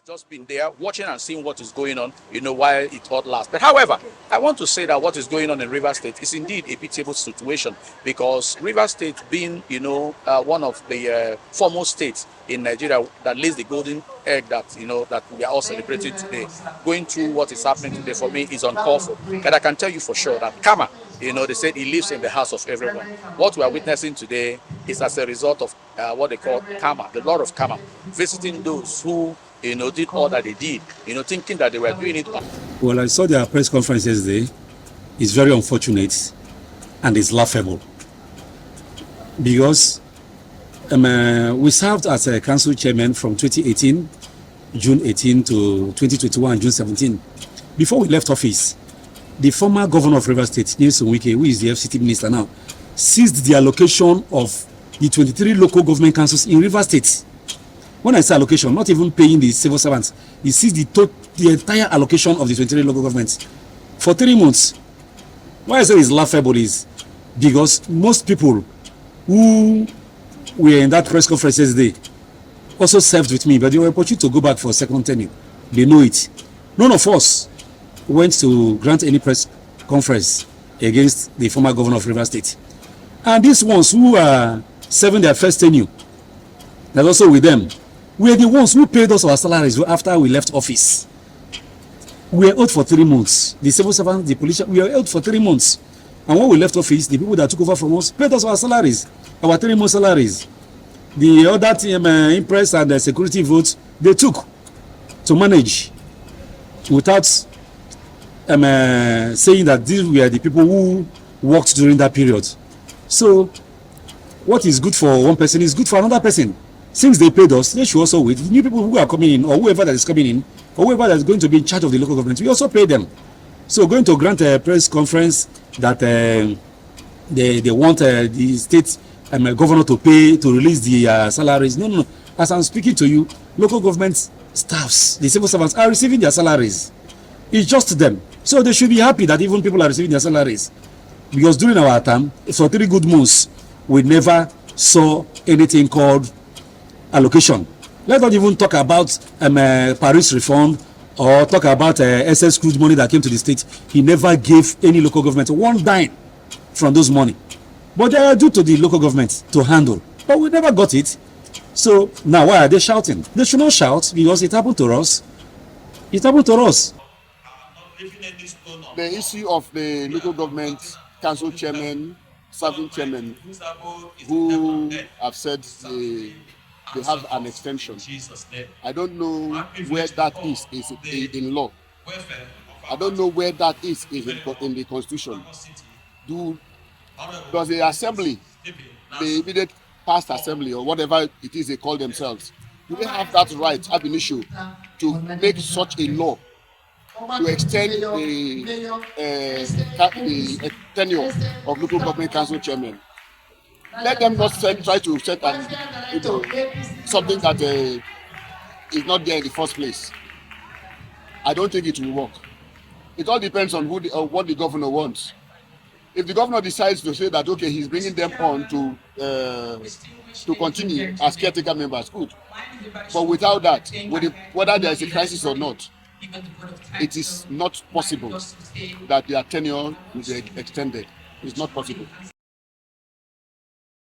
have just been there watching and seeing what is going on, while it all lasts. But however, I want to say that what is going on in Rivers State is indeed a pitiable situation, because Rivers State being, one of the foremost states in Nigeria that lays the golden egg that, that we are all celebrating today, going through what is happening today for me is uncalled for. And I can tell you for sure that karma, they said he lives in the house of everyone. What we are witnessing today is as a result of what they call karma, the Lord of karma, visiting those who, did all that they did, thinking that they were doing it. Well, I saw their press conference yesterday. It's very unfortunate and it's laughable, because we served as a council chairman from 2018, June 18 to 2021, June 17. Before we left office, the former governor of Rivers State, Wike, who is the FCT minister now, seized the allocation of the 23 local government councils in Rivers State. When I say allocation, not even paying the civil servants, he seized the entire allocation of the 23 local governments for 3 months. Why I say it's laughable is because most people who were in that press conference yesterday also served with me, but they were opportunity to go back for a second tenure. They know it. None of us went to grant any press conference against the former governor of Rivers State. And these ones who are serving their first tenure, that's also with them, were the ones who paid us our salaries after we left office. We were out for 3 months. The civil servants, the politicians, we were out for 3 months. And when we left office, the people that took over from us paid us our salaries, our 3 month salaries. The other team, impress and the security votes, they took to manage without saying that these were the people who worked during that period. So what is good for one person is good for another person. Since they paid us, they should also wait. The new people who are coming in, or whoever that is coming in, or whoever that is going to be in charge of the local government, we also pay them. So going to grant a press conference that they want the state governor to pay, to release the salaries. No. As I'm speaking to you, local government staffs, the civil servants are receiving their salaries. It's just them. So they should be happy that even people are receiving their salaries. Because during our time, for 3 good months, we never saw anything called allocation. Let's not even talk about Paris refund or talk about excess crude money that came to the state. He never gave any local government 1 dime from those money. But they are due to the local government to handle. But we never got it. So now why are they shouting? They should not shout, because it happened to us. It happened to us. The issue of the local government council chairman, serving chairman, who have said they have an extension. I don't know where that is in law. I don't know where that is in the constitution. Does the assembly, the immediate past assembly, or whatever it is they call themselves, do they have that right, ab initio, to make such a law to extend the tenure of local government council chairman? Let them not try to set something that is not there in the first place. I don't think it will work. It all depends on what the governor wants. If the governor decides to say that, okay, he's bringing them on to continue as caretaker members, good. But without that, whether there is a crisis or not, it is not possible that their tenure will be extended. It's not possible.